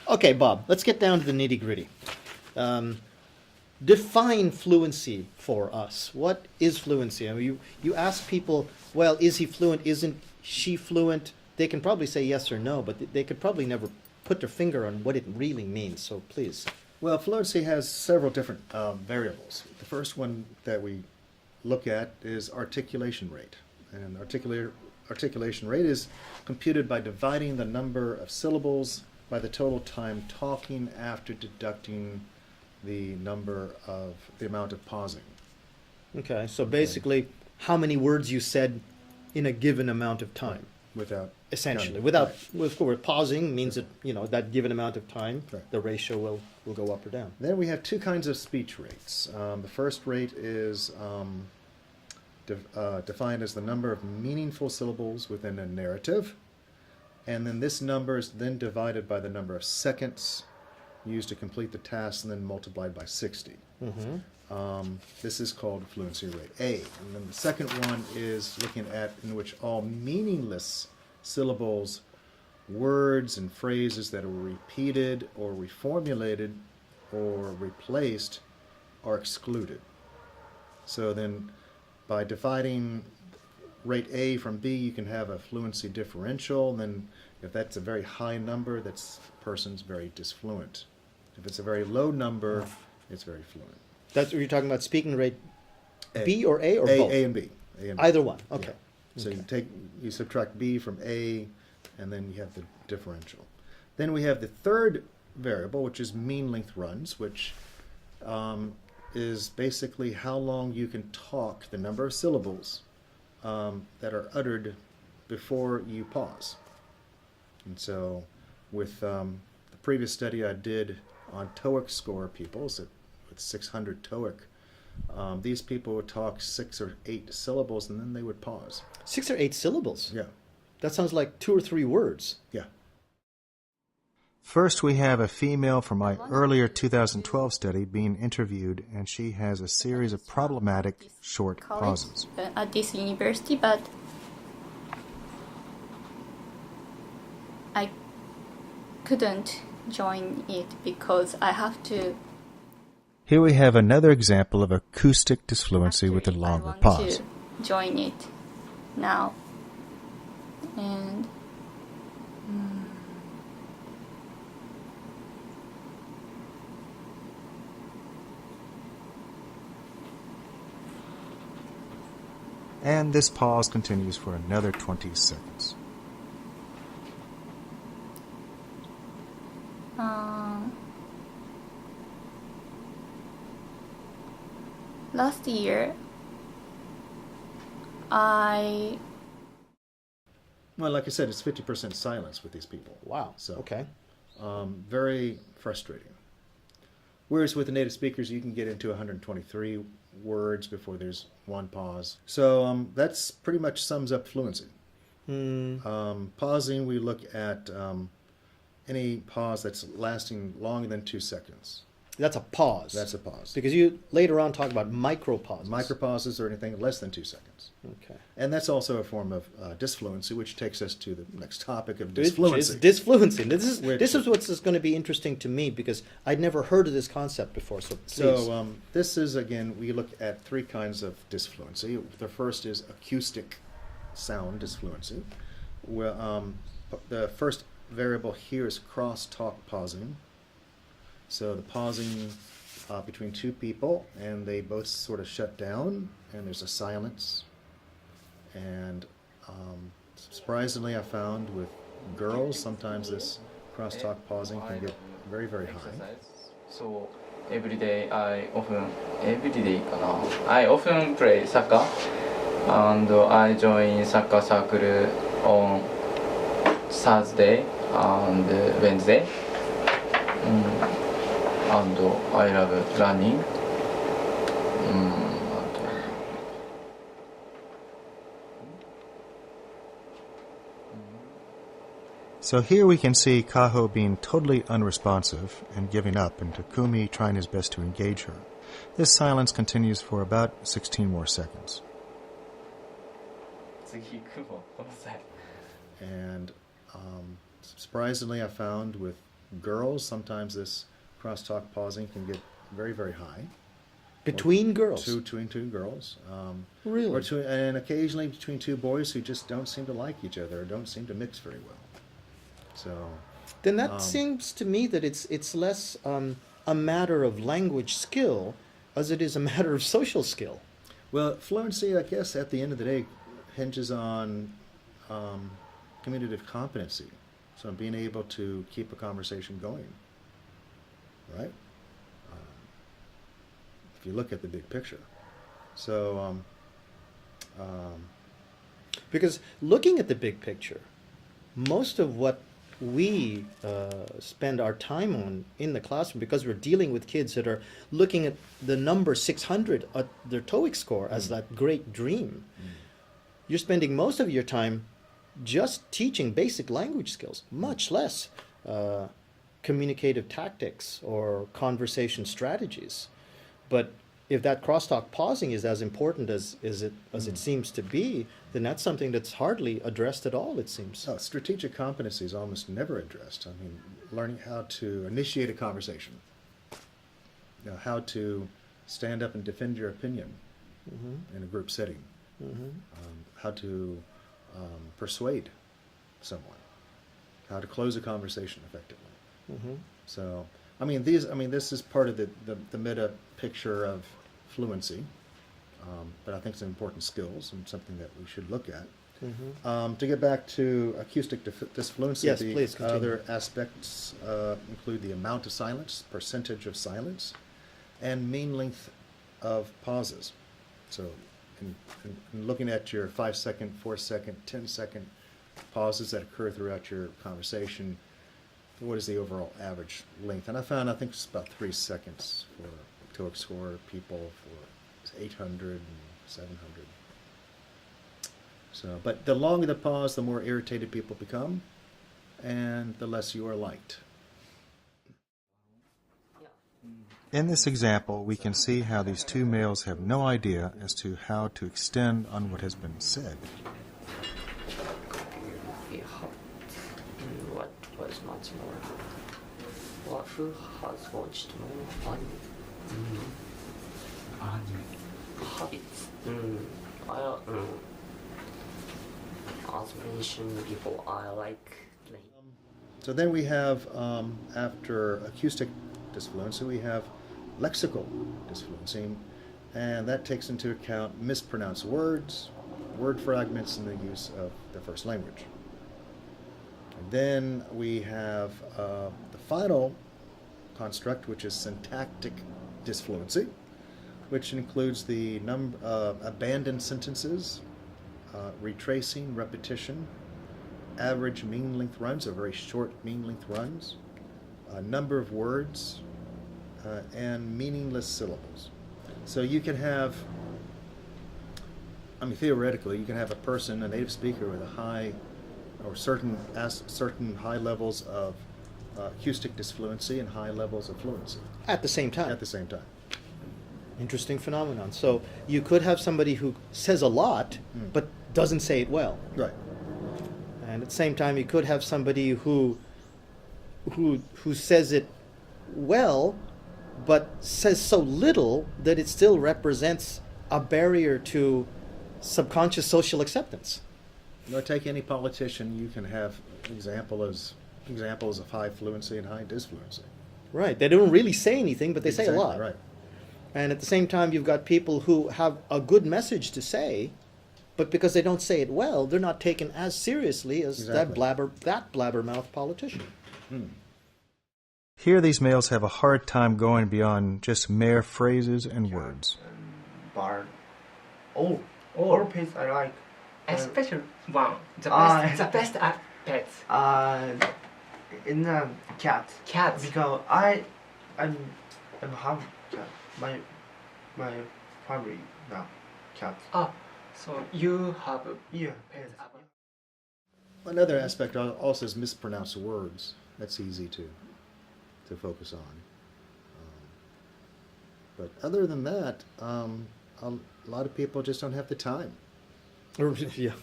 Okay, Bob, let's get down to the nitty-gritty. Define fluency for us. What is fluency? I mean, you ask people, well, is he fluent? Isn't she fluent? They can probably say yes or no, but they could probably never put their finger on what it really means. So please. Well, fluency has several different variables. The first one that we look at is articulation rate. And articulation rate is computed by dividing the number of syllables by the total time talking after deducting the amount of pausing. Okay, so basically, how many words you said in a given amount of time. Without essentially, right. with pausing means that that given amount of time, right. The ratio will go up or down. Then we have two kinds of speech rates. The first rate is defined as the number of meaningful syllables within a narrative, and then this number is then divided by the number of seconds used to complete the task, and then multiplied by 60. Mm-hmm. This is called fluency rate A. And then the second one is looking at in which all meaningless syllables, words and phrases that are repeated or reformulated or replaced are excluded. So then by dividing rate A from B, you can have a fluency differential. And then if that's a very high number, that person's very disfluent. If it's a very low number, it's very fluent. That's what you're talking about, speaking rate A. B or A or both? A and B. Either one, okay. Yeah. So Okay. you subtract B from A, and then you have the differential. Then we have the third variable, which is mean length runs, which is basically how long you can talk, the number of syllables that are uttered before you pause. And so with the previous study I did on TOEIC score people, so with 600 TOEIC, these people would talk 6 or 8 syllables and then they would pause. 6 or 8 syllables? Yeah. That sounds like 2 or 3 words. Yeah. First, we have a female from my earlier 2012 study being interviewed, and she has a series of problematic short pauses. At this university, but I couldn't join it because I have to. Here we have another example of acoustic disfluency with a longer pause. I want to join it now, and And this pause continues for another 20 seconds. Last year, Well, like I said, it's 50% silence with these people. Wow, So, okay. very frustrating. Whereas with the native speakers, you can get into 123 words before there's one pause. So that's pretty much sums up fluency. Pausing, we look at any pause that's lasting longer than 2 seconds. That's a pause. That's a pause. Because you later on talk about micropauses. Micropauses or anything less than 2 seconds. Okay. And that's also a form of disfluency, which takes us to the next topic of Which is disfluency. disfluency. This is what's going to be interesting to me because I'd never heard of this concept before. So please. So this is, again, we look at 3 kinds of disfluency. The first is acoustic sound disfluency. Well, the first variable here is cross-talk pausing. So the pausing between 2 people, and they both sort of shut down, and there's a silence. And surprisingly, I found with girls, sometimes this cross-talk pausing can get very, very high. So every day I often play soccer, and I join soccer circle on Thursday and Wednesday. And I love running. So here we can see Kaho being totally unresponsive and giving up, and Takumi trying his best to engage her. This silence continues for about 16 more seconds. And surprisingly, I found with girls, sometimes this crosstalk pausing can get very, very high. Between girls? Between two girls. Really? And occasionally between two boys who just don't seem to like each other or don't seem to mix very well. So... Then that seems to me that it's less a matter of language skill as it is a matter of social skill. Well, fluency, I guess, at the end of the day, hinges on communicative competency. So being able to keep a conversation going, right? If you look at the big picture. So... Because looking at the big picture, most of what we spend our time on in the classroom, because we're dealing with kids that are looking at the number 600 at their TOEIC score as that great dream. You're spending most of your time just teaching basic language skills, much less communicative tactics or conversation strategies. But if that crosstalk pausing is as important as it seems to be, then that's something that's hardly addressed at all, it seems. Oh, strategic competency is almost never addressed. I mean, learning how to initiate a conversation, how to stand up and defend your opinion in a group setting, how to persuade someone, how to close a conversation effectively. So, this is part of the meta picture of fluency, but I think it's important skills and something that we should look at. To get back to acoustic disfluency, yes, the please continue. other aspects include the amount of silence, percentage of silence, and mean length of pauses. So in looking at your 5-second, 4-second, 10-second pauses that occur throughout your conversation, what is the overall average length? And I think it's about 3 seconds for TOEIC score people for 800 and 700. So, but the longer the pause, the more irritated people become, and the less you are liked. In this example, we can see how these two males have no idea as to how to extend on what has been said. What was much more? What who has watched more anime? Habits. As mentioned before, I like playing. So then we have, after acoustic disfluency, we have lexical disfluency, and that takes into account mispronounced words, word fragments, and the use of the first language. And then we have the final construct, which is syntactic disfluency, which includes the abandoned sentences, retracing, repetition, average mean length runs, or very short mean length runs, a number of words, and meaningless syllables. So you can have, theoretically, you can have a person, a native speaker, with a high or certain high levels of acoustic disfluency and high levels of fluency. At the same time. At the same time. Interesting phenomenon. So you could have somebody who says a lot, but doesn't say it well. Right. And at the same time, you could have somebody who says it well, but says so little that it still represents a barrier to subconscious social acceptance. Take any politician, you can have examples of high fluency and high disfluency. Right. They don't really say anything, but they say a Exactly, lot. Right. And at the same time, you've got people who have a good message to say, but because they don't say it well, they're not taken as seriously as that blabbermouth politician. Here these males have a hard time going beyond just mere phrases and words. Bar. All pets I like. Especially one, the best pets. In a cat. Cats. Because I have cat. My family now cat. So you have Yeah. pets. Another aspect also is mispronounced words. That's easy to focus on. But other than that, a lot of people just don't have the time. Yeah.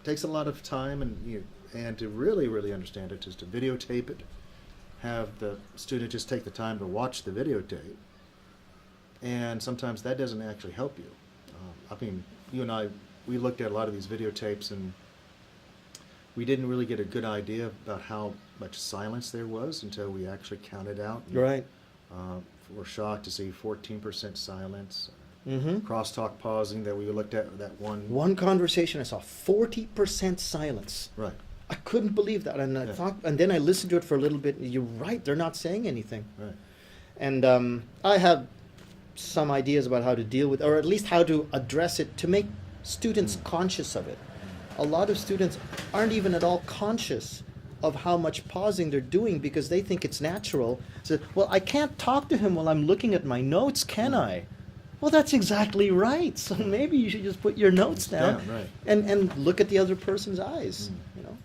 Takes a lot of time and to really, really understand it, is to videotape it, have the student just take the time to watch the videotape, and sometimes that doesn't actually help you. I mean, you and I, we looked at a lot of these videotapes, and we didn't really get a good idea about how much silence there was until we actually counted out. And, Right. we're shocked to see 14% silence. Mm-hmm. Crosstalk pausing that we looked at, that one. One conversation I saw 40% silence. Right, I couldn't believe that, and I Yeah. thought, and then I listened to it for a little bit. And you're right; they're not saying anything. right. And I have some ideas about how to deal with, or at least how to address it to make students conscious of it. A lot of students aren't even at all conscious of how much pausing they're doing because they think it's natural. So, well, I can't talk to him while I'm looking at my notes, can I? Well, that's exactly right. So maybe you should just put your notes down Down, right. and look at the other person's eyes. You know.